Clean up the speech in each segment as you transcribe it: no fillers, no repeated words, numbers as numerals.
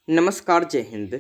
नमस्कार, जय हिंद।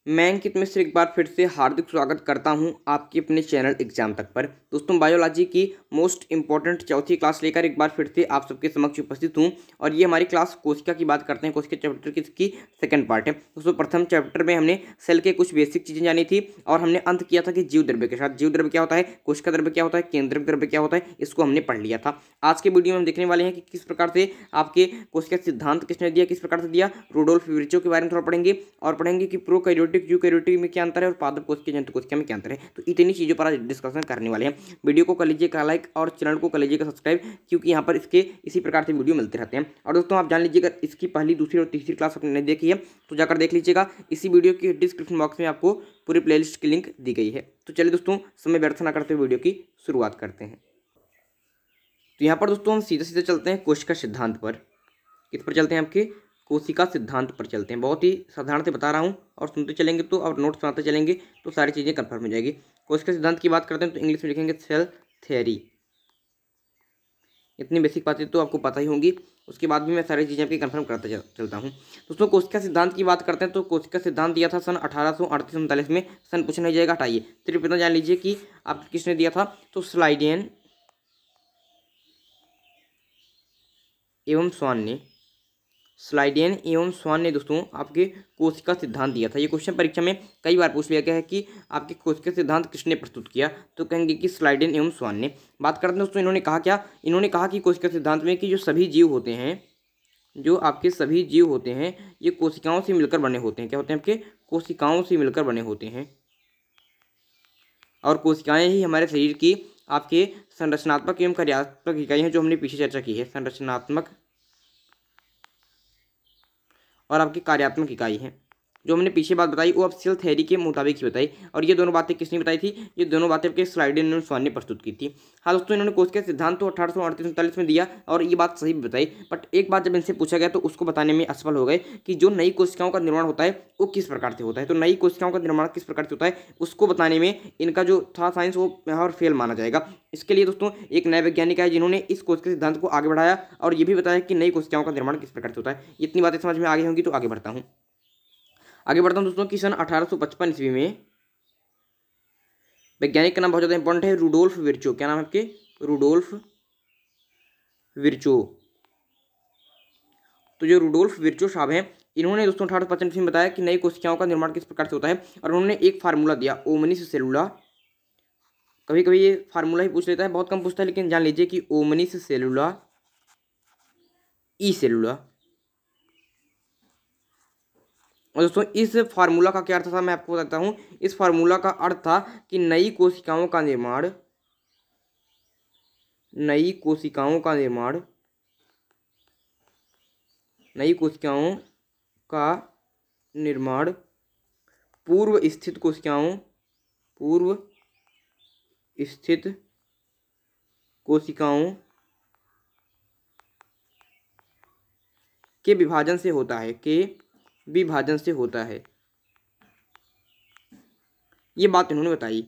मैं अंकित मिश्र एक बार फिर से हार्दिक स्वागत करता हूं आपके अपने चैनल एग्जाम तक पर। दोस्तों, बायोलॉजी की मोस्ट इंपॉर्टेंट चौथी क्लास लेकर एक बार फिर से आप सबके समक्ष उपस्थित हूं और ये हमारी क्लास कोशिका की बात करते हैं। कोशिका चैप्टर की सेकंड पार्ट है। दोस्तों, प्रथम चैप्टर में हमने सेल के कुछ बेसिक चीज़ें जानी थी और हमने अंत किया था कि जीव द्रव्य के साथ। जीव द्रव्य क्या होता है, कोशिका द्रव्य क्या होता है, केंद्रक द्रव्य क्या होता है, इसको हमने पढ़ लिया था। आज के वीडियो में हम देखने वाले हैं कि किस प्रकार से आपके कोशिका सिद्धांत किसने दिया, किस प्रकार से दिया, रुडोल्फ विर्चो के बारे में थोड़ा पढ़ेंगे और पढ़ेंगे कि प्रोकैरियोटिक यूकैरियोटिक में क्या अंतर है और पादप कोशिका जंतु कोशिका में क्या अंतर है। तो इतनी चीज़ों पर आज डिस्कशन करने वाले हैं। वीडियो को कर लीजिएगा लाइक और चैनल को कर लीजिएगा सब्सक्राइब, क्योंकि यहाँ पर इसके इसी प्रकार से वीडियो मिलते रहते हैं। और दोस्तों, आप जान लीजिएगा इसकी पहली, दूसरी और तीसरी क्लास आपने नहीं देखी है तो जाकर देख लीजिएगा। इसी वीडियो की डिस्क्रिप्शन बॉक्स में आपको पूरी प्लेलिस्ट की लिंक दी गई है। तो चलिए दोस्तों, समय व्यर्थ न करते हुए वीडियो की शुरुआत करते हैं। तो यहाँ पर दोस्तों हम सीधे सीधे चलते हैं कोशिका सिद्धांत पर। किस पर चलते हैं, आपके कोशिका सिद्धांत पर चलते हैं। बहुत ही साधारण से बता रहा हूँ और सुनते चलेंगे तो और नोट्स बनाते चलेंगे तो सारी चीज़ें कंफर्म हो जाएगी। कोशिका सिद्धांत की बात करते हैं तो इंग्लिश में लिखेंगे सेल थ्योरी। इतनी बेसिक बातें तो आपको पता ही होंगी, उसके बाद भी मैं सारी चीज़ें आपकी कंफर्म करता चलता हूँ। दोस्तों, कोशिका सिद्धांत की बात करते हैं तो कोशिका सिद्धांत दिया था सन 1838-39 में। सन पूछा नहीं जाएगा, हटाइए, सिर्फ इतना जान लीजिए कि आप किसने दिया था। तो स्लाइडेन एवं स्वान ने दोस्तों आपके कोशिका सिद्धांत दिया था। ये क्वेश्चन परीक्षा में कई बार पूछ लिया गया है कि आपके कोशिका सिद्धांत किसने प्रस्तुत किया, तो कहेंगे कि स्लाइडेन एवं स्वान ने। बात करते हैं दोस्तों, इन्होंने कहा क्या, इन्होंने कहा कि कोशिका सिद्धांत में कि जो सभी जीव होते हैं, जो आपके सभी जीव होते हैं, ये कोशिकाओं से मिलकर बने होते हैं। क्या होते हैं, आपके कोशिकाओं से मिलकर बने होते हैं और कोशिकाएँ ही हमारे शरीर की आपके संरचनात्मक एवं कार्यात्मक इकाई हैं, जो हमने पीछे चर्चा की है। संरचनात्मक और आपकी कार्यात्मक इकाई है, जो हमने पीछे बात बताई वो अब सेल थ्योरी के मुताबिक ही बताई। और ये दोनों बातें किसने बताई थी, ये दोनों बातें आपके स्लाइडेन एवं स्वान ने प्रस्तुत की थी। हाँ दोस्तों, इन्होंने कोशिका सिद्धांत तो 1838-39 में दिया और ये बात सही भी बताई, बट एक बात जब इनसे पूछा गया तो उसको बताने में असफल हो गए कि जो नई कोशिकाओं का निर्माण होता है वो किस प्रकार से होता है। तो नई कोशिकाओं का निर्माण किस प्रकार से होता है उसको बताने में इनका जो था साइंस वो और फेल माना जाएगा। इसके लिए दोस्तों एक नए वैज्ञानिक आए जिन्होंने इस कोशिका सिद्धांत को आगे बढ़ाया और ये भी बताया कि नई कोशिकाओं का निर्माण किस प्रकार से होता है। इतनी बातें समझ में आ गई होंगी तो आगे बढ़ता हूँ दोस्तों कि सन 1855 ईस्वी में वैज्ञानिक का नाम बहुत ज़्यादा इंपॉर्टेंट है, रुडोल्फ विर्चो। क्या नाम है आपके, रुडोल्फ विर्चो। तो जो रुडोल्फ विर्चो साहब हैं, इन्होंने दोस्तों 1855 ईस्वी में बताया कि नई कोशिकाओं का निर्माण किस प्रकार से होता है और उन्होंने एक फार्मूला दिया, ओमनिस सेलुला। कभी कभी ये फार्मूला ही पूछ लेता है, बहुत कम पूछता है, लेकिन जान लीजिए कि ओमनिस सेलुला ई सेलुला। और दोस्तों इस फार्मूला का क्या अर्थ था मैं आपको बताता हूँ। इस फार्मूला का अर्थ था कि नई कोशिकाओं का निर्माण पूर्व स्थित कोशिकाओं के विभाजन से होता है, ये बात इन्होंने बताई।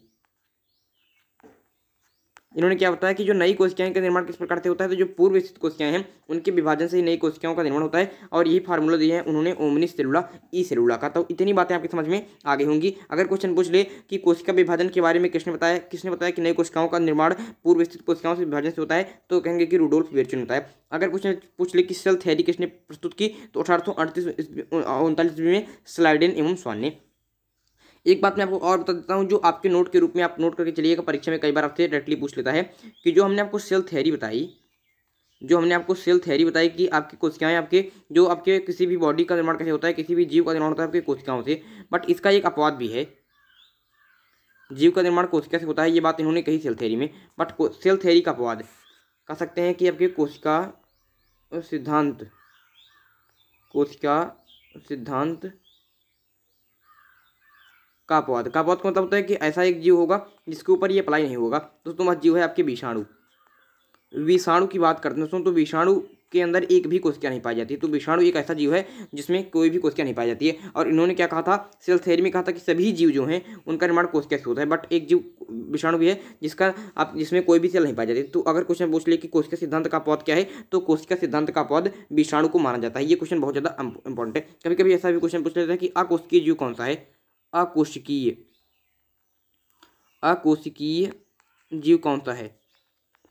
इन्होंने क्या बताया कि जो नई कोशिकाएं का निर्माण किस प्रकार से होता है, तो जो पूर्व स्थित कोशिकाएं हैं उनके विभाजन से ही नई कोशिकाओं का निर्माण होता है और यही फार्मूला दिया है उन्होंने ओमनिस सेलुला ई सेलुला का। तो इतनी बातें आपकी समझ में आ गई होंगी। अगर क्वेश्चन पूछ ले कि कोशिका विभाजन के बारे में किसने बताया कि नई कोशिकाओं का निर्माण पूर्व स्थित कोशिकाओं से विभाजन से होता है, तो कहेंगे कि रुडोल्फ विर्चो ने बताया। अगर क्वेश्चन पूछ ले कि सेल थ्योरी किसने प्रस्तुत की, तो 1838-39 में स्लाइडेन एवं स्वान ने। एक बात मैं आपको और बता देता हूँ, जो आपके नोट के रूप में आप नोट करके चलिएगा, परीक्षा में कई बार आपसे डायरेक्टली पूछ लेता है कि जो हमने आपको सेल थ्योरी बताई कि आपकी कोशिकाएं आपके जो आपके किसी भी बॉडी का निर्माण कैसे होता है, किसी भी जीव का निर्माण होता है आपके कोशिकाओं से, बट इसका एक अपवाद भी है। जीव का निर्माण कोशिका से होता है, ये बात इन्होंने कही सेल थ्योरी में, बट सेल थ्योरी का अपवाद कह सकते हैं कि आपके कोशिका सिद्धांत का अपवाद का मतलब होता है कि ऐसा एक जीव होगा जिसके ऊपर ये अप्लाई नहीं होगा। दोस्तों, वह जीव है आपके विषाणु की बात करते हैं दोस्तों। तो विषाणु के अंदर एक भी कोशिका नहीं पाई जाती। तो विषाणु एक ऐसा जीव है जिसमें कोई भी कोशिका नहीं पाई जाती है। और इन्होंने क्या कहा था, सेल थ्योरी में कहा था कि सभी जीव जो हैं उनका निर्माण कोशिका से होता है, बट एक जीव विषाणु भी है जिसमें कोई भी सेल नहीं पाई जाती। तो अगर क्वेश्चन पूछ ले कि कोशिका सिद्धांत का पौध क्या है, तो कोशिका सिद्धांत का पौध विषाणु को माना जाता है। ये क्वेश्चन बहुत ज़्यादा इंपॉर्टेंट है। कभी कभी ऐसा भी क्वेश्चन पूछ लेता है कि अकोशिकीय जीव कौन सा है। अकोशिकीय जीव कौन सा है,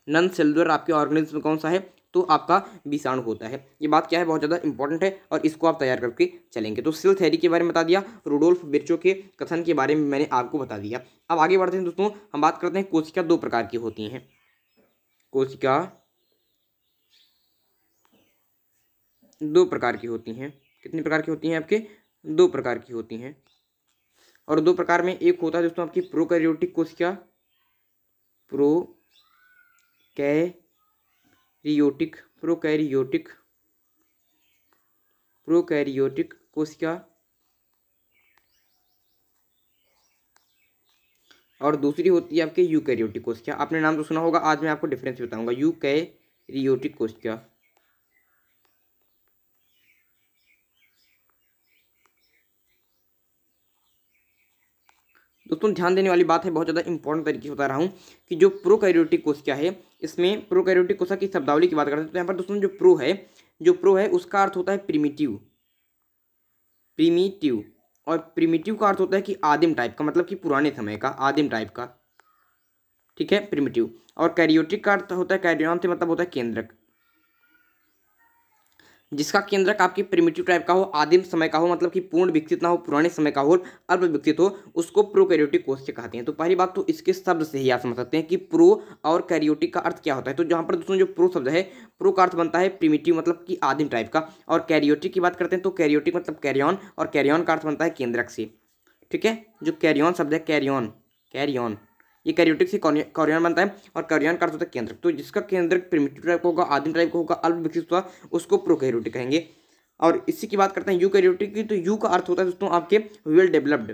नॉन सेलुलर आपके ऑर्गेनिज्म कौन सा है, तो आपका विषाणु होता है। ये बात क्या है, बहुत ज़्यादा इंपॉर्टेंट है और इसको आप तैयार करके चलेंगे। तो सेल थ्योरी के बारे में बता दिया, रुडोल्फ विर्चो के कथन के बारे में मैंने आपको बता दिया। अब आगे बढ़ते हैं दोस्तों, हम बात करते हैं कोशिका दो प्रकार की होती हैं। कोशिका दो प्रकार की होती हैं। कितनी प्रकार की होती हैं आपके, दो प्रकार की होती हैं। और दो प्रकार में एक होता है दोस्तों आपकी प्रोकैरियोटिक कोशिका, प्रोकैरियोटिक कोशिका, और दूसरी होती है आपके यूकैरियोटिक कोशिका। आपने नाम तो सुना होगा, आज मैं आपको डिफरेंस बताऊंगा। यूकैरियोटिक कोशिका, दोस्तों ध्यान देने वाली बात है, बहुत ज़्यादा इंपॉर्टेंट तरीके से बता रहा हूँ कि जो प्रोकैरियोटिक कोशिका है, इसमें प्रोकैरियोटिक कोशिका की शब्दावली की बात करते हैं तो यहाँ पर दोस्तों जो प्रो है उसका अर्थ होता है प्रिमिटिव, और प्रिमिटिव का अर्थ होता है कि आदिम टाइप का, मतलब कि पुराने समय का, आदिम टाइप का, ठीक है, प्रिमिटिव। और कैरियोटिक का अर्थ होता है, कैरियन से मतलब होता है केंद्रक, जिसका केंद्रक आपकी प्रिमिटिव टाइप का हो, आदिम समय का हो, मतलब कि पूर्ण विकसित ना हो, पुराने समय का हो, अल्प विकसित हो, उसको प्रोकैरियोटिक कोशिका कहते हैं। तो पहली बात तो इसके शब्द से ही आप समझ सकते हैं कि प्रो और कैरियोटिक का अर्थ क्या होता है। तो जहाँ पर दोस्तों जो प्रो शब्द है, प्रो का अर्थ बनता है प्रिमिटिव मतलब कि आदिम टाइप का, और कैरियोटिक की बात करते हैं तो कैरियोटिक मतलब कैरियन, और कैरियन का अर्थ बनता है केंद्रक से, ठीक है। जो कैरियन शब्द है, कैरियन ये कैरियोटिक से कैरियन बनता है, और कैरियन का अर्थ होता है केंद्रक। तो जिसका केंद्रक प्रिमिटिव टाइप का होगा, आदिम टाइप का होगा, अल्प विकसित होगा, उसको प्रोकैरियोटिक कहेंगे। और इसी की बात करते हैं यूकैरियोटिक की। तो यू का अर्थ होता है दोस्तों आपके वेल डेवलप्ड,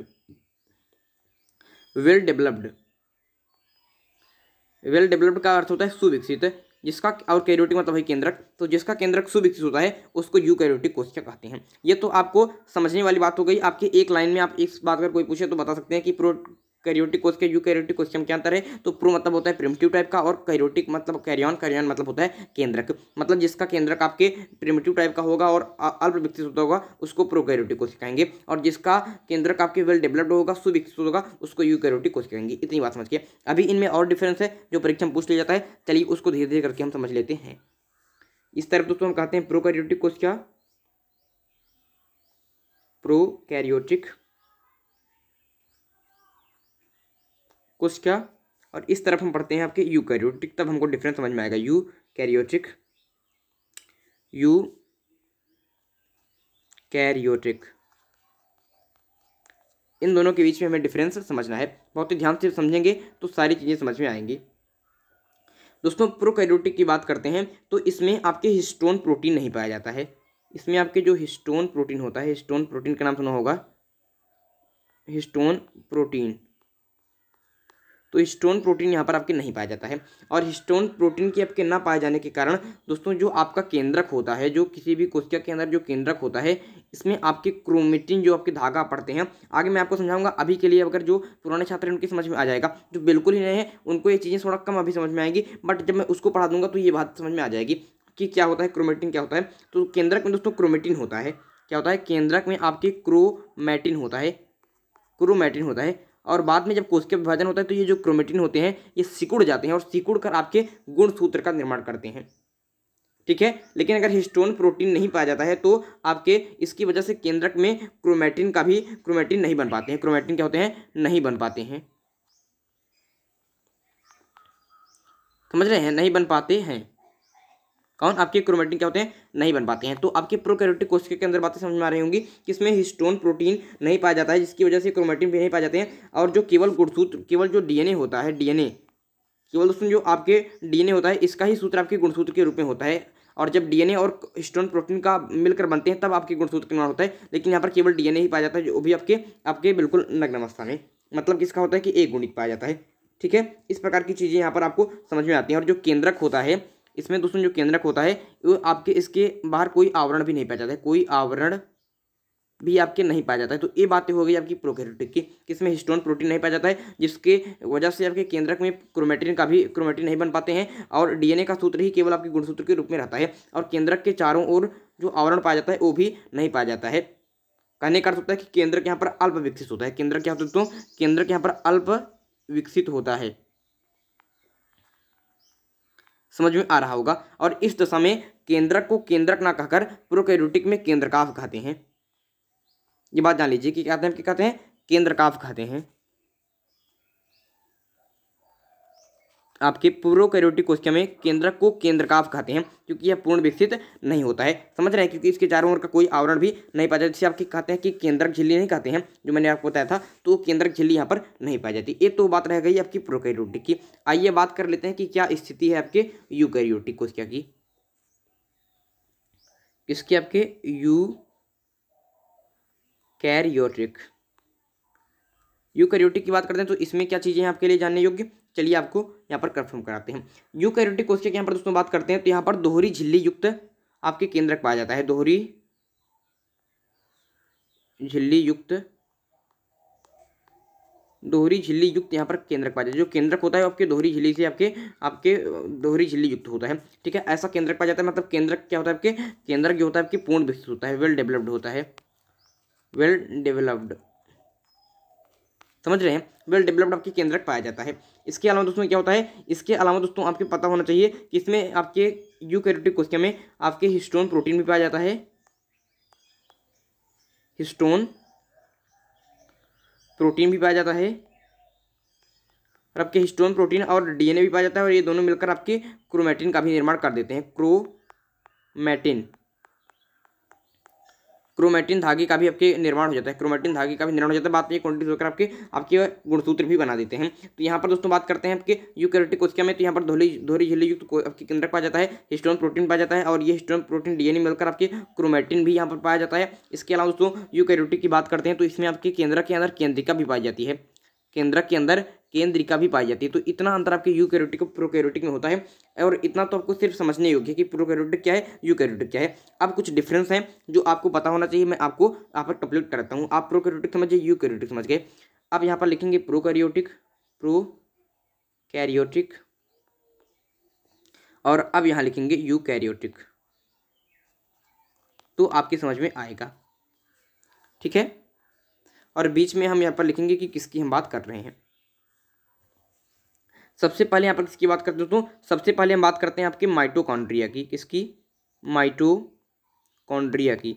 का अर्थ होता है सुविकसित, जिसका, और कैरियोटिक मतलब है केंद्रक, तो जिसका केंद्रक सुविकसित होता है उसको यूकैरियोटिक कोशिका कहते हैं। ये तो आपको समझने वाली बात हो गई। आपके एक लाइन में आप इस बात अगर कोई पूछे तो बता सकते हैं कि कैरियोटिक कोशिका यूकैरियोटिक कोशिका में क्या अंतर है। तो प्रो मतलब होता है प्रिमिटिव टाइप का, और कैरियोटिक मतलब कैरियन मतलब होता है केंद्रक, मतलब जिसका केंद्रक आपके प्रिमिटिव टाइप का होगा और अल्प विकसित होता होगा उसको प्रोकैरियोटिक कोशिका कहेंगे, और जिसका केंद्रक आपके वेल डेवलप्ड होगा, सुविकसित होगा, उसको यूकैरियोटिक कोशिका कहेंगे। इतनी बात समझ के अभी इनमें और डिफरेंस है जो परीक्षा में पूछ लिया जाता है, चलिए उसको धीरे धीरे करके हम समझ लेते हैं। इस तरफ दोस्तों हम कहते हैं प्रोकैरियोटिक कोशिका, और इस तरफ हम पढ़ते हैं आपके यूकैरियोटिक, तब हमको डिफरेंस समझ में आएगा। यूकैरियोटिक, इन दोनों के बीच में हमें डिफरेंस समझना है। बहुत ही ध्यान से समझेंगे तो सारी चीज़ें समझ में आएंगी। दोस्तों प्रोकैरियोटिक की बात करते हैं तो इसमें आपके हिस्टोन प्रोटीन नहीं पाया जाता है। इसमें आपके जो हिस्टोन प्रोटीन होता है, हिस्टोन प्रोटीन का नाम सुना होगा, हिस्टोन प्रोटीन, तो हिस्टोन प्रोटीन यहाँ पर आपके नहीं पाया जाता है। और हिस्टोन प्रोटीन के आपके ना पाए जाने के कारण दोस्तों जो आपका केंद्रक होता है, जो किसी भी कोशिका के अंदर जो केंद्रक होता है, इसमें आपके क्रोमेटिन जो आपके धागा पड़ते हैं, आगे मैं आपको समझाऊंगा। अभी के लिए अगर जो पुराने छात्र हैं उनकी समझ में आ जाएगा, जो बिल्कुल ही नए हैं उनको ये चीज़ें थोड़ा कम अभी समझ में आएंगी, बट जब मैं उसको पढ़ा दूंगा तो ये बात समझ में आ जाएगी कि क्या होता है क्रोमेटिन, क्या होता है। तो केंद्रक में दोस्तों क्रोमेटिन होता है, क्या होता है, केंद्रक में आपके क्रोमेटिन होता है, और बाद में जब कोशिका विभाजन होता है तो ये जो क्रोमेटिन होते हैं ये सिकुड़ जाते हैं और सिकुड़ कर आपके गुणसूत्र का निर्माण करते हैं, ठीक है। लेकिन अगर हिस्टोन प्रोटीन नहीं पाया जाता है तो आपके इसकी वजह से केंद्रक में क्रोमेटिन नहीं बन पाते हैं। क्रोमेटिन क्या होते हैं, नहीं बन पाते हैं, समझ रहे हैं, नहीं बन पाते हैं। कौन, आपके क्रोमेटिन क्या होते हैं, नहीं बन पाते हैं। तो आपके प्रोकैरियोटिक कोशिका के अंदर बातें समझ में आ रही होंगी कि इसमें हिस्टोन प्रोटीन नहीं पाया जाता है, जिसकी वजह से क्रोमेटिन भी नहीं पाए जाते हैं। और जो केवल गुणसूत्र, केवल जो डीएनए होता है, केवल दोस्तों जो आपके डीएनए होता है, इसका ही सूत्र आपके गुणसूत्र के रूप में होता है। और जब डीएनए और हिस्टोन प्रोटीन का मिलकर बनते हैं तब आपके गुणसूत्र का निर्माण होता है। लेकिन यहाँ पर केवल डीएनए ही पाया जाता है, जो भी आपके बिल्कुल नग्न अवस्था में, मतलब किसका होता है कि एक गुणित पाया जाता है, ठीक है। इस प्रकार की चीज़ें यहाँ पर आपको समझ में आती हैं। और जो केंद्रक होता है इसमें दोस्तों जो केंद्रक होता है वो आपके इसके बाहर कोई आवरण भी नहीं पाया जाता है, कोई आवरण भी आपके नहीं पाया जाता है। तो ये बातें हो गई आपकी प्रोकैरियोटिक की, किसमें हिस्टोन प्रोटीन नहीं पाया जाता है, जिसके वजह से आपके केंद्रक में क्रोमेटिन नहीं बन पाते हैं और डीएनए का सूत्र ही केवल आपके गुणसूत्र के रूप में रहता है और केंद्रक के चारों ओर जो आवरण पाया जाता है वो भी नहीं पाया जाता है। कहने का अर्थ होता है कि केंद्रक यहाँ पर अल्प विकसित होता है। केंद्रक क्या होता है दोस्तों, केंद्रक यहाँ पर अल्प विकसित होता है। समझ में आ रहा होगा। और इस दशा में केंद्रक को केंद्रक ना कहकर प्रोकैरियोटिक में केंद्रकाभ कहते हैं। ये बात जान लीजिए कि क्या कहते हैं, केंद्रकाभ कहते हैं। आपके प्रोकैरियोटिक कोशिका में केंद्रक को केंद्रकाभ कहते हैं क्योंकि यह पूर्ण विकसित नहीं होता है। समझ रहे हैं, क्योंकि इसके चारों ओर का कोई आवरण भी नहीं पाया जाता, जिसे आपके कहते हैं कि केंद्रक झिल्ली नहीं कहते हैं, जो मैंने आपको बताया था, तो केंद्रक झिल्ली यहाँ पर नहीं पाई जाती। ये तो बात रह गई आपकी प्रोकैरियोटिक की। आइए बात कर लेते हैं कि क्या स्थिति है आपके यूकैरियोटिक कोशिका की। किसकी, आपके यूकैरियोटिक की बात करते हैं तो इसमें क्या चीज़ें हैं आपके लिए जानने योग्य, चलिए आपको यहाँ पर कंफर्म कराते हैं। यूकैरियोटिक कोशिका की यहाँ पर दोस्तों बात करते हैं तो यहाँ पर दोहरी झिल्ली युक्त आपके केंद्रक पाया जाता है। दोहरी झिल्ली युक्त यहाँ पर केंद्रक पाया जाता है। जो केंद्रक होता है आपके दोहरी झिल्ली से आपके दोहरी झिल्ली युक्त होता है। ठीक है, ऐसा केंद्रक पाया जाता है। मतलब केंद्रक क्या होता है आपके, केंद्रक जो होता है आपके पूर्ण विकसित होता है, वेल डेवलप्ड होता है, वेल डेवलप्ड। समझ रहे हैं, वेल डेवलप्ड आपके केंद्रक पाया जाता है। इसके अलावा दोस्तों क्या होता है, इसके अलावा दोस्तों आपके पता होना चाहिए कि इसमें आपके यूकैरियोटिक कोशिका में आपके हिस्टोन प्रोटीन भी पाया जाता है। हिस्टोन प्रोटीन भी पाया जाता है और आपके हिस्टोन प्रोटीन और डीएनए भी पाया जाता है और ये दोनों मिलकर आपके क्रोमैटिन का भी निर्माण कर देते हैं। क्रोमैटिन धागे का भी आपके निर्माण हो जाता है। क्रोमैटिन धागे का भी निर्माण हो जाता है। बात ये क्वांटिटी होकर आपके गुणसूत्र भी बना देते हैं। तो यहाँ पर दोस्तों बात करते हैं आपके यूकैरियोटिक कोशिका में, तो यहाँ पर दोहरी झिल्ली युक्त आपके केंद्रक पाया जाता है, हिस्टोन प्रोटीन पाया जाता है और ये हिस्टोन प्रोटीन डीएनए मिलकर आपके क्रोमैटिन भी यहाँ पर पाया जाता है। इसके अलावा दोस्तों यूकैरियोटिक की बात करते हैं तो इसमें आपके केंद्रक के अंदर केंद्रिका भी पाई जाती है। केंद्रक के अंदर केंद्रिका भी पाई जाती है। तो इतना अंतर आपके यूकैरियोटिक और प्रोकैरियोटिक में होता है और इतना तो आपको सिर्फ समझने योग्य है कि प्रोकैरियोटिक क्या है, यूकैरियोटिक क्या है। अब कुछ डिफरेंस हैं जो आपको पता होना चाहिए, मैं आपको यहाँ पर कंप्लीट कराता हूँ। आप प्रोकैरियोटिक समझिए, यूकैरियोटिक समझ गए। अब यहाँ पर लिखेंगे प्रोकैरियोटिक और अब यहाँ लिखेंगे यूकैरियोटिक, तो आपकी समझ में आएगा। ठीक है, और बीच में हम यहाँ पर लिखेंगे कि किसकी हम बात कर रहे हैं। सबसे पहले यहाँ पर किसकी बात करते हैं दोस्तों, सबसे पहले हम बात करते हैं आपके माइटोकॉन्ड्रिया की। किसकी, माइटोकॉन्ड्रिया की।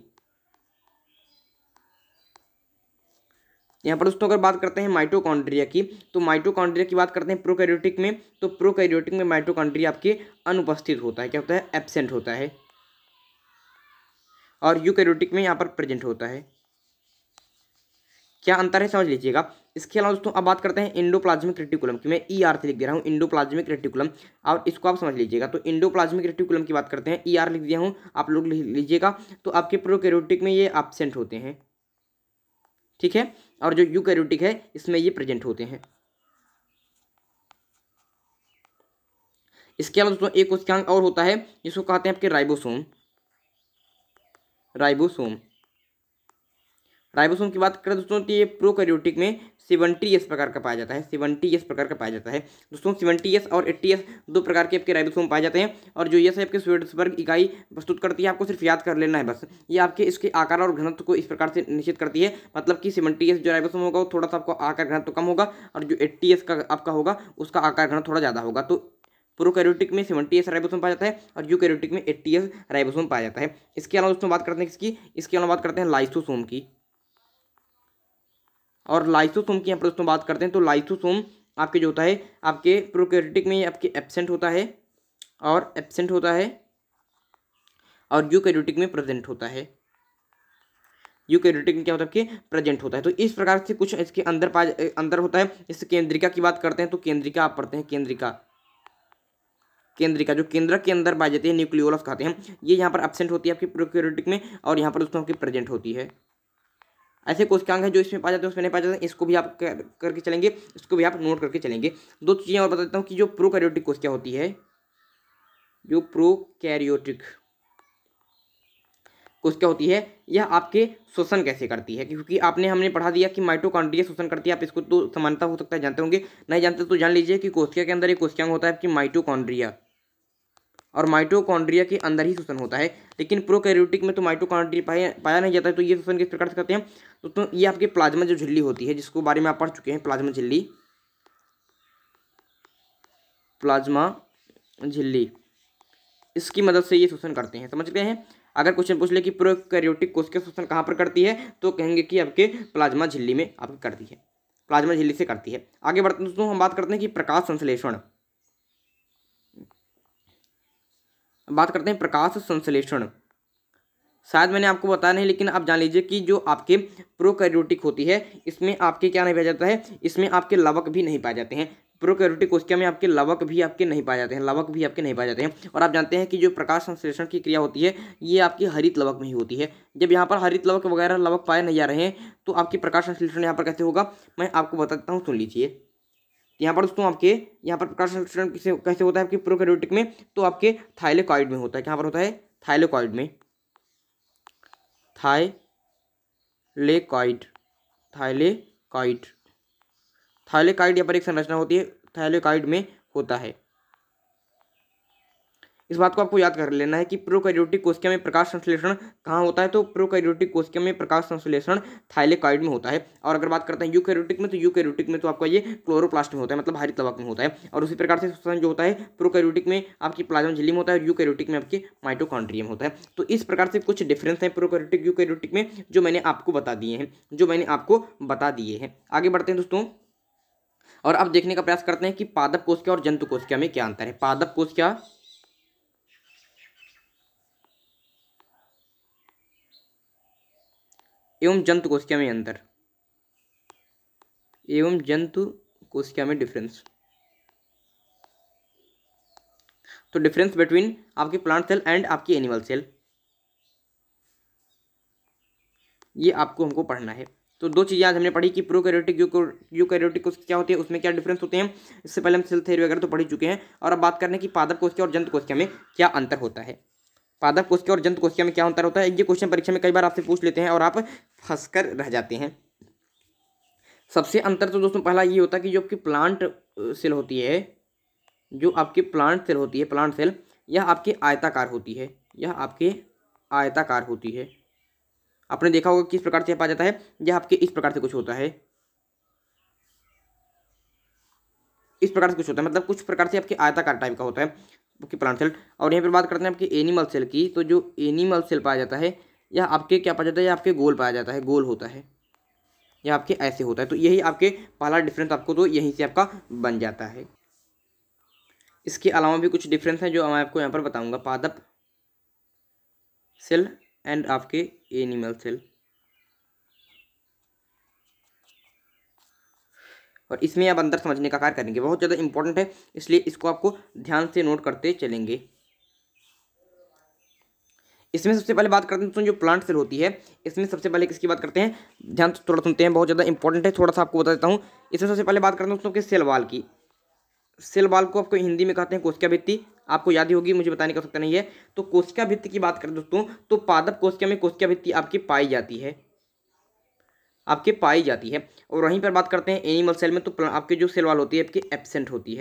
यहाँ पर दोस्तों अगर बात करते हैं माइटोकॉन्ड्रिया की, तो माइटोकॉन्ड्रिया की बात करते हैं प्रोकैरियोटिक में, तो प्रोकैरियोटिक में माइटोकॉन्ड्रिया आपके अनुपस्थित होता है। क्या होता है, एब्सेंट होता है। और यूकैरियोटिक में यहाँ पर प्रेजेंट होता है। क्या अंतर है समझ लीजिएगा। इसके अलावा दोस्तों अब बात करते हैं इंडोप्लाज्मिक रेटिकुलम की। मैं ER से लिख दे रहा हूँ, इंडोप्लाज्मिक रेटिकुलम, और इसको आप समझ लीजिएगा। तो इंडोप्लाज्मिक रेटिकुलम की बात करते हैं, ER लिख दिया हूँ, आप लोग लिख लीजिएगा। तो आपके प्रोकैरियोटिक में ये एब्सेंट होते हैं। ठीक है, और जो यूकैरियोटिक है इसमें ये प्रेजेंट होते हैं। इसके अलावा दोस्तों एक कोशिकांग और होता है जिसको कहते हैं आपके राइबोसोम। राइबोसोम की बात करें दोस्तों तो ये प्रोकैरियोटिक में 70S प्रकार का पाया जाता है। 70S प्रकार का पाया जाता है दोस्तों। 70S और 80S दो प्रकार के आपके राइबोसोम पाए जाते हैं और जो यस आपके श्वेतस्बर्ग इकाई प्रस्तुत करती है, आपको सिर्फ याद कर लेना है बस। ये आपके इसके आकार और घनत्व को इस प्रकार से निश्चित करती है, मतलब कि 70S जो राइबोसोम होगा वो थोड़ा सा आपको आकार घनत्व कम होगा और जो 80S का आपका होगा उसका आकार घनत्व थोड़ा ज़्यादा होगा। तो प्रोकैरियोटिक में 70S राइबोसोम पाया जाता है और यूकैरियोटिक में 80S राइबोसोम पाया जाता है। इसके अलावा दोस्तों बात करते हैं किसकी, इसके अलावा बात करते हैं लाइसोसोम की। और लाइसोसोम की यहाँ पर दोस्तों बात करते हैं तो लाइसोसोम आपके जो होता है आपके प्रोकैरियोटिक में आपके एब्सेंट होता है और यूकैरियोटिक में प्रेजेंट होता है। यूकैरियोटिक में क्या होता है आपके प्रेजेंट होता है। तो इस प्रकार से कुछ इसके अंदर होता है। इस केंद्रिका की बात करते हैं तो केंद्रिका आप पढ़ते हैं, केंद्रिका जो केंद्रक के अंदर पाई जाती है, न्यूक्लियोलस कहते हैं, ये यहाँ पर एब्सेंट होती है आपकी प्रोकैरियोटिक में और यहाँ पर दोस्तों आपकी प्रेजेंट होती है। ऐसे कोशिकांग है जो इसमें पाए जाते हैं उसमें नहीं पाए जाते हैं, इसको भी आप करके चलेंगे, इसको भी आप नोट करके चलेंगे। दो चीज़ें और बता देता हूँ कि जो प्रोकैरियोटिक कोशिका होती है, जो प्रोकैरियोटिक कोशिका होती है यह आपके शोषण कैसे करती है, क्योंकि हमने पढ़ा दिया कि माइटोकॉन्ड्रिया शोषण करती है। आप इसको तो समानता हो सकता है जानते होंगे, नहीं जानते तो जान लीजिए कि कोशिका के अंदर एक कोशिकांग होता है आपकी माइटोकॉन्ड्रिया, और माइटोकॉन्ड्रिया के अंदर ही शोषण होता है। लेकिन प्रोकैरियोटिक में तो माइटोकॉन्ड्रिया पाया नहीं जाता है। तो ये शोषण किस प्रकार से करते हैं, तो ये आपके प्लाज्मा जो झिल्ली होती है, जिसको बारे में आप पढ़ चुके हैं, प्लाज्मा झिल्ली, इसकी मदद से ये शोषण करते हैं। समझ गए हैं। अगर क्वेश्चन पूछ ले कि प्रोकैरियोटिक कोशिका शोषण कहाँ पर करती है, तो कहेंगे कि आपके प्लाज्मा झिल्ली में आपकी करती है, प्लाज्मा झिल्ली से करती है। आगे बढ़ते हैं दोस्तों, हम बात करते हैं कि प्रकाश संश्लेषण, शायद मैंने आपको बताया नहीं, लेकिन आप जान लीजिए कि जो आपके प्रोकैरियोटिक होती है इसमें आपके क्या नहीं पाया जाता है, इसमें आपके लवक भी नहीं पाए जाते हैं। प्रोकैरियोटिक कोशिका में आपके लवक भी आपके नहीं पाए जाते हैं, और आप जानते हैं कि जो प्रकाश संश्लेषण की क्रिया होती है ये आपकी हरित लवक में ही होती है। जब यहाँ पर हरित लवक वगैरह लवक पाए नहीं जा रहे हैं तो आपकी प्रकाश संश्लेषण यहाँ पर कैसे होगा, मैं आपको बता देता हूँ, सुन लीजिए। यहाँ पर दोस्तों आपके यहाँ पर प्रकाश संश्लेषण कैसे होता है आपके प्रोकैरियोटिक में, तो आपके थाइलेकॉइड में होता है। कहाँ पर होता है, थाइलेकॉइड में, थाइलेकॉइड यहाँ पर एक संरचना होती है, थाइलेकॉइड में होता है। इस बात को आपको याद कर लेना है कि प्रोकैरियोटिक कोशिका में प्रकाश संश्लेषण कहाँ होता है, तो प्रोकैरियोटिक कोशिका में प्रकाश संश्लेषण थाइलेकॉइड में होता है। और अगर बात करते हैं यूकैरियोटिक में, तो आपका ये क्लोरोप्लास्ट में होता है, मतलब हरित लवक में होता है। और उसी प्रकार से शोषण जो होता है प्रोकैरियोटिक में आपकी प्लाज्मा झिल्ली में होता है, और यूकैरियोटिक में आपके माइटोकॉन्ड्रिया में होता है। तो इस प्रकार से कुछ डिफरेंस है प्रोकैरियोटिक यूकैरियोटिक में, जो मैंने आपको बता दिए हैं। आगे बढ़ते हैं दोस्तों, और अब देखने का प्रयास करते हैं कि पादप कोशिका और जंतु कोशिका में क्या अंतर है। पादप कोशिका एवं जंतु कोशिका में अंतर, एवं जंतु कोशिका में डिफरेंस। तो डिफरेंस बिटवीन आपके प्लांट सेल एंड आपकी एनिमल सेल, ये आपको हमको पढ़ना है। तो दो चीज़ें आज हमने पढ़ी कि प्रोकैरियोटिक यूकैरियोटिक कोशिका क्या होती है, उसमें क्या डिफरेंस होते हैं। इससे पहले हम सेल थ्योरी वगैरह तो पढ़ ही चुके हैं। और अब बात करने की पादप कोशिका और जंतु कोशिका में क्या अंतर होता है। पादप कोशिका और जंतु कोशिका में क्या अंतर होता है, ये क्वेश्चन परीक्षा में कई बार आपसे पूछ लेते हैं और आप फंस कर रह जाते हैं। सबसे अंतर तो दोस्तों पहला ये होता है कि जो आपकी प्लांट सेल होती है, प्लांट सेल, यह आपके आयताकार होती है, आपने देखा होगा किस प्रकार से पाया जाता है, यह आपके इस प्रकार से कुछ होता है, मतलब कुछ प्रकार से आपके आयताकार टाइप का होता है आपकी प्लांट सेल। और यहाँ पर बात करते हैं आपकी एनिमल सेल की, तो जो एनिमल सेल पाया जाता है यह आपके क्या पाया जाता है, यह आपके गोल पाया जाता है, गोल होता है, यह आपके ऐसे होता है। तो यही आपके पहला डिफरेंस आपको तो यहीं से आपका बन जाता है। इसके अलावा भी कुछ डिफरेंस हैं जो मैं आपको यहाँ पर बताऊंगा, पादप सेल एंड आपके एनिमल सेल। और इसमें आप अंदर समझने का कार्य करेंगे, बहुत ज़्यादा इंपॉर्टेंट है, इसलिए इसको आपको ध्यान से नोट करते चलेंगे। इसमें सबसे पहले बात करते हैं दोस्तों जो प्लांट सेल होती है, इसमें सबसे पहले किसकी बात करते हैं, ध्यान से थोड़ा सुनते हैं, बहुत ज़्यादा इंपॉर्टेंट है, थोड़ा सा आपको बता देता हूँ। इसमें सबसे पहले बात करते हैं दोस्तों के सेल वाल की। सेल वाल को आपको हिंदी में कहते हैं कोशिका भित्ति, आपको याद ही होगी, मुझे बताने का आवश्यकता नहीं है। तो कोशिका भित्ति की बात करें दोस्तों, तो पादप कोशिका में कोशिका भित्ति आपकी पाई जाती है, और वहीं पर बात करते हैं एनिमल सेल में, तो आपके जो सेल वाल होती है आपकी एब्सेंट होती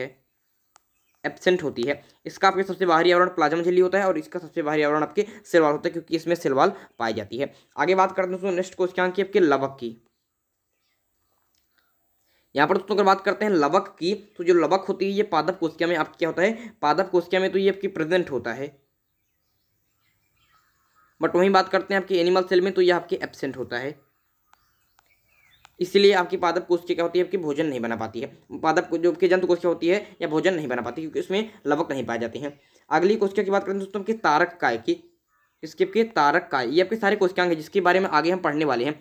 है। इसका आपके सबसे बाहरी आवरण प्लाज्मा झिल्ली होता है, और इसका सबसे बाहरी आवरण आपके सेल वाल होता है, क्योंकि इसमें सेल वाल पाई जाती है। आगे बात करते हैं दोस्तों नेक्स्ट कोशिकांग की, आपके लवक की। यहाँ पर दोस्तों अगर बात करते हैं लवक की, तो जो लवक होती है ये पादप कोशिका में आपकी क्या होता है, पादप कोशिका में तो ये आपकी प्रेजेंट होता है, बट वहीं बात करते हैं आपकी एनिमल सेल में, तो ये आपके एब्सेंट होता है। इसलिए आपकी पादप कोशिका क्या होती है, आपकी भोजन नहीं बना पाती है। पादप जो आपकी जंतु कोशिका होती है या भोजन नहीं बना पाती, क्योंकि इसमें लवक नहीं पाए जाते हैं। अगली कोशिका की बात करें दोस्तों आपकी तारक काय की, इसके आपके तारक काय, ये आपके सारे कोशिकांग हैं जिसके बारे में आगे हम पढ़ने वाले हैं।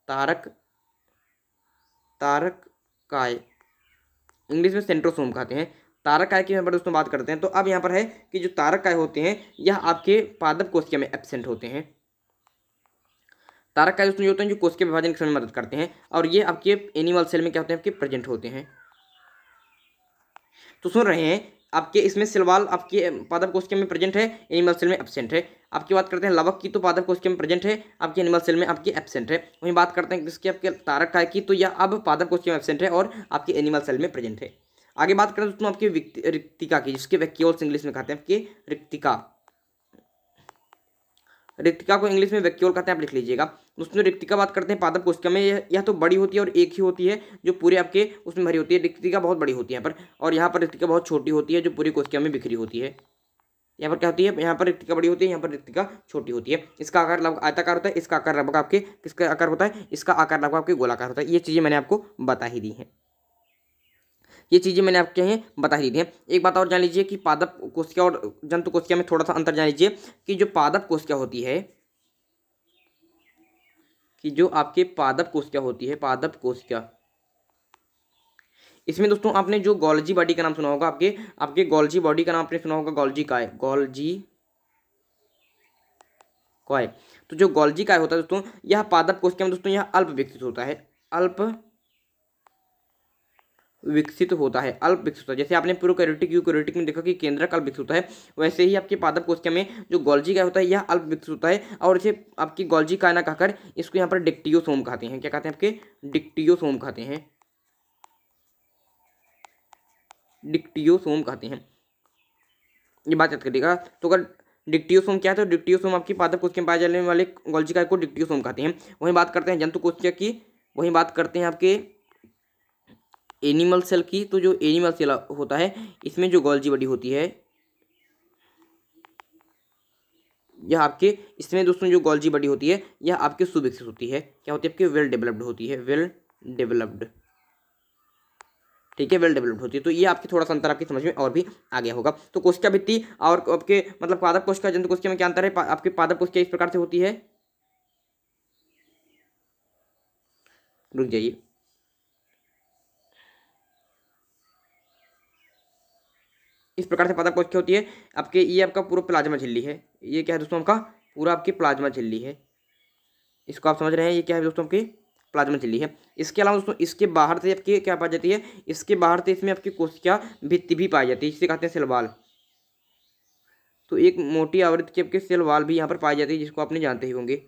तारक काय, इंग्लिश में सेंट्रोसोम कहते हैं। तारक काय की यहाँ पर दोस्तों बात करते हैं, तो अब यहाँ पर है कि जो तारक काय होते हैं यह आपके पादप कोशिका में एब्सेंट होते हैं। तारक काय दोस्तों जो होते हैं जो कोशिका विभाजन के समय मदद करते हैं, और ये आपके एनिमल सेल में क्या होते हैं, आपके प्रेजेंट होते हैं। तो सुन रहे हैं, आपके इसमें सिलवाल आपके पादप कोशिका में प्रेजेंट है, एनिमल सेल में एब्सेंट है। आपकी बात करते हैं लवक की, तो पादप कोशिका में प्रेजेंट है, आपके एनिमल सेल में आपकी एब्सेंट है। वहीं बात करते हैं किसकी, आपके तारक काय की, तो यह अब पादप कोशिका में एब्सेंट है और आपके एनिमल सेल में प्रेजेंट है। आगे बात करें दोस्तों आपकी रिक्तिका की, जिसके वैक्यूल्स इंग्लिश में कहते हैं आपके रिक्तिका। रिक्तिका को इंग्लिश में वैक्यूल कहते हैं, आप लिख लीजिएगा दोस्तों। रिक्तिका बात करते हैं पादप कोशिका में, यह तो बड़ी होती है और एक ही होती है जो पूरे आपके उसमें भरी होती है। रिक्तिका बहुत बड़ी होती है यहाँ पर, और यहाँ पर रिक्तिका बहुत छोटी होती है जो पूरी कोशिका में बिखरी होती है। यहाँ पर क्या होती है, यहाँ पर रिक्तिका बड़ी होती है, यहाँ पर रिक्तिका छोटी होती है। इसका आकार लगभग आयताकार होता है, इसका आकार लगभग आपके किसका आकार होता है, इसका आकार लगभग आपके गोलाकार होता है। ये चीज़ें मैंने आपको बता ही दी हैं, ये चीज़ें मैंने आपके हैं बता ही दी हैं। एक बात और जान लीजिए कि पादप कोशिका और जंतु कोशिका में थोड़ा सा अंतर जान लीजिए कि जो पादप कोशिका होती है, कि जो आपके पादप कोशिका होती है, पादप कोशिका, इसमें दोस्तों आपने जो गोल्जी बॉडी का नाम सुना होगा, आपके गोल्जी बॉडी का नाम आपने सुना होगा, गोल्जी काय, गोल्जी काय। तो जो गोल्जी काय होता है दोस्तों, यह पादप कोशिका में दोस्तों यह अल्प विकसित होता है, अल्प विकसित होता है, अल्प विकसित होता है। जैसे आपने प्रोकैरियोटिक यूकैरियोटिक में देखा कि केंद्रक अल्प विकसित होता है, वैसे ही आपके पादप कोशिका में जो गोल्जी काय होता है यह अल्प विकसित होता है, और इसे आपकी गोल्जी काय ना कहकर इसको यहाँ पर डिक्टियोसोम कहते हैं। क्या कहते हैं, आपके डिक्टियोसोम कहते हैं, डिक्टियोसोम कहते हैं। ये बात याद करिएगा। तो अगर डिक्टियोसोम क्या है, तो डिक्टियोसोम आपकी पादप कोशिका में पाए जाने वाले गोल्जी काय को डिक्टियोसोम कहते हैं। वहीं बात करते हैं जंतु कोशिका की, वहीं बात करते हैं आपके एनिमल सेल की। तो जो एनिमल सेल होता है इसमें जो गोल्जी बॉडी होती है, यह आपके इसमें दोस्तों जो गोल्जी बॉडी होती है यह आपके सुविकसित होती है। क्या होती है, आपके वेल डेवलप्ड होती है, वेल डेवलप्ड, ठीक है, वेल डेवलप्ड होती है। तो ये आपकी थोड़ा सा अंतर आपकी समझ में और भी आ गया होगा। तो कोशिका भित्ति और आपके मतलब पादप कोशिका जंतु कोशिका में क्या अंतर है, आपके पादप कोशिका इस प्रकार से होती है, रुक जाइए, इस प्रकार से पादप कोशिका होती है आपके, ये आपका पूरा प्लाज्मा झिल्ली है। ये क्या है दोस्तों, आपका पूरा आपकी प्लाज्मा झिल्ली है, इसको आप समझ रहे हैं। ये क्या है दोस्तों, आपकी प्लाज्मा झिल्ली है। इसके अलावा दोस्तों इसके बाहर से आपकी क्या पाई जाती है, इसके बाहर से इसमें आपकी कोशिका भित्ति भी पाई जाती है, जिसे कहते हैं सेल वॉल। तो एक मोटी आवृत्ति की आपके सेल वॉल भी यहाँ पर पाई जाती है, जिसको आपने जानते ही होंगे।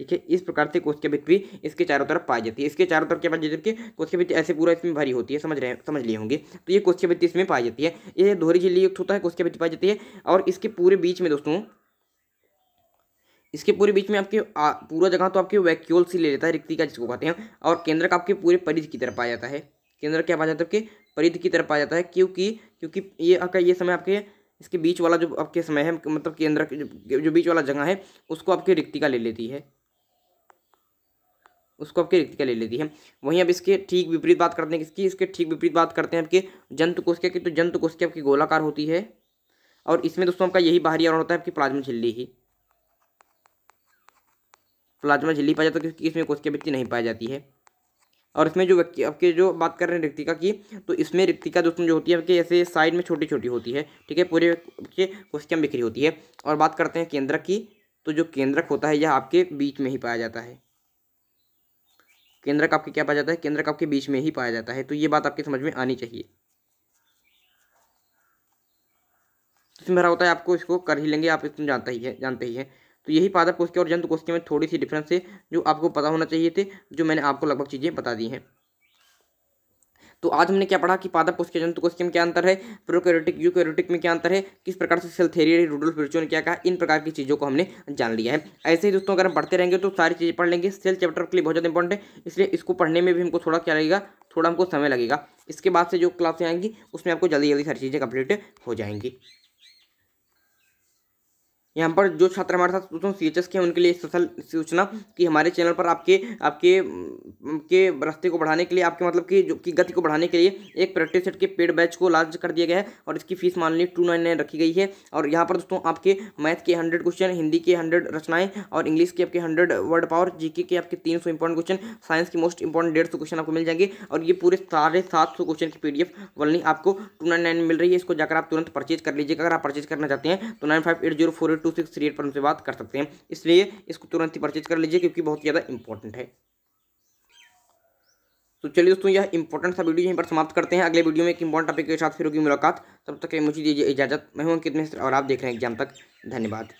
ठीक है, इस प्रकार से कोशिका भित्ति भी इसके चारों तरफ पाई जाती है। इसके चारों तरफ क्या पाई जाती है, कोशिका भित्ति ऐसे पूरा इसमें भरी होती है, समझ लिए होंगे। तो ये कोशिका भित्ति इसमें पाई जाती है, ये दोहरी झिल्ली युक्त होता है, कोशिका भित्ति पाई जाती है। और इसके पूरे बीच में दोस्तों, इसके पूरे बीच में आपके पूरा जगह तो आपके वैक्यूल से ले लेता है, रिक्तिका जिसको कहते हैं, और केंद्रक आपके पूरे परिधि की तरफ पाया जाता है। केंद्र क्या पाया जाता है, आपके परिधि की तरफ पाया जाता है, क्योंकि ये आपका ये समय आपके इसके बीच वाला जो आपके समय है, मतलब केंद्र जो बीच वाला जगह है उसको आपकी रिक्तिका ले लेती है, उसको आपकी रिक्तिका ले लेती है। वहीं अब इसके ठीक विपरीत बात करते हैं किसकी, इसके ठीक विपरीत बात करते हैं आपके जंतु कोशिका की। तो जंतु कोशिका आपकी गोलाकार होती है, और इसमें दोस्तों आपका यही बाहरी आवरण होता है, आपकी प्लाज्मा झिल्ली ही, प्लाज्मा झिल्ली पाया जाता है, क्योंकि इसमें कोशिका भित्ति नहीं पाई जाती है। और इसमें जो आपके जो बात कर रहे हैं रिक्तिका की, तो इसमें रिक्तिका दोस्तों जो होती है आपके ऐसे साइड में छोटी छोटी होती है, ठीक है, पूरे के कोशिका में बिखरी होती है। और बात करते हैं केंद्रक की, तो जो केंद्रक होता है यह आपके बीच में ही पाया जाता है, केंद्रक आपके क्या पाया जाता है, केंद्रक आपके बीच में ही पाया जाता है। तो ये बात आपकी समझ में आनी चाहिए। इसमें भरा होता है, आपको इसको कर ही लेंगे, आप इसमें जानते ही हैं। तो यही पादप कोशिका और जंतु कोशिका में थोड़ी सी डिफरेंस है, जो आपको पता होना चाहिए थे, जो मैंने आपको लगभग चीज़ें बता दी हैं। तो आज हमने क्या पढ़ा कि पादप कोशिका जंतु कोशिका में क्या अंतर है, प्रोकैरियोटिक यूकैरियोटिक में क्या अंतर है, किस प्रकार से सेल थ्योरी रुडोल्फ विर्चो ने क्या कहा, इन प्रकार की चीज़ों को हमने जान लिया है। ऐसे ही दोस्तों अगर हम पढ़ते रहेंगे तो सारी चीज़ें पढ़ लेंगे। सेल चैप्टर के लिए बहुत ज़्यादा इंपॉर्टेंट है, इसलिए इसको पढ़ने में भी हमको थोड़ा क्या लगेगा, थोड़ा हमको समय लगेगा। इसके बाद से जो क्लासें आएंगी उसमें आपको जल्दी जल्दी सारी चीज़ें कंप्लीट हो जाएंगी। यहाँ पर जो छात्र हमारे साथ दोस्तों CHS के हैं उनके लिए स्पेशल सूचना कि हमारे चैनल पर आपके रास्ते को बढ़ाने के लिए, आपके मतलब कि जो की गति को बढ़ाने के लिए एक प्रैक्टिस सेट के पेड बैच को लॉन्च कर दिया गया है, और इसकी फीस मान ली 299 रखी गई है। और यहाँ पर दोस्तों आपके मैथ के 100 क्वेश्चन, हिंदी के 100 रचनाएं, और इंग्लिश के आपके 100 वर्ड पावर, GK के आपके 300 इंपॉर्टेंट क्वेश्चन, साइंस के मोस्ट इंपॉर्टेंट 150 क्वेश्चन आपको मिल जाएंगे। और ये पूरे 750 क्वेश्चन की PDF वनली आपको 299 में मिल रही है। इसको जाकर आप तुरंत परचेज कर लीजिएगा। अगर आप परचेज करना चाहते हैं तो 9580482638 पर हमसे बात कर सकते हैं, इसलिए इसको तुरंत ही परचेज कर लीजिए, क्योंकि बहुत ज़्यादा इंपॉर्टेंट है। तो चलिए दोस्तों, यह इंपॉर्टेंट सा वीडियो यहीं पर समाप्त करते हैं। अगले वीडियो में एक इंपॉर्टेंट टॉपिक के साथ फिर होगी मुलाकात। तब तक के लिए मुझे दीजिए इजाजत। मैं हूं अंकित मिश्र और आप देख रहे हैं एग्जाम तक। धन्यवाद।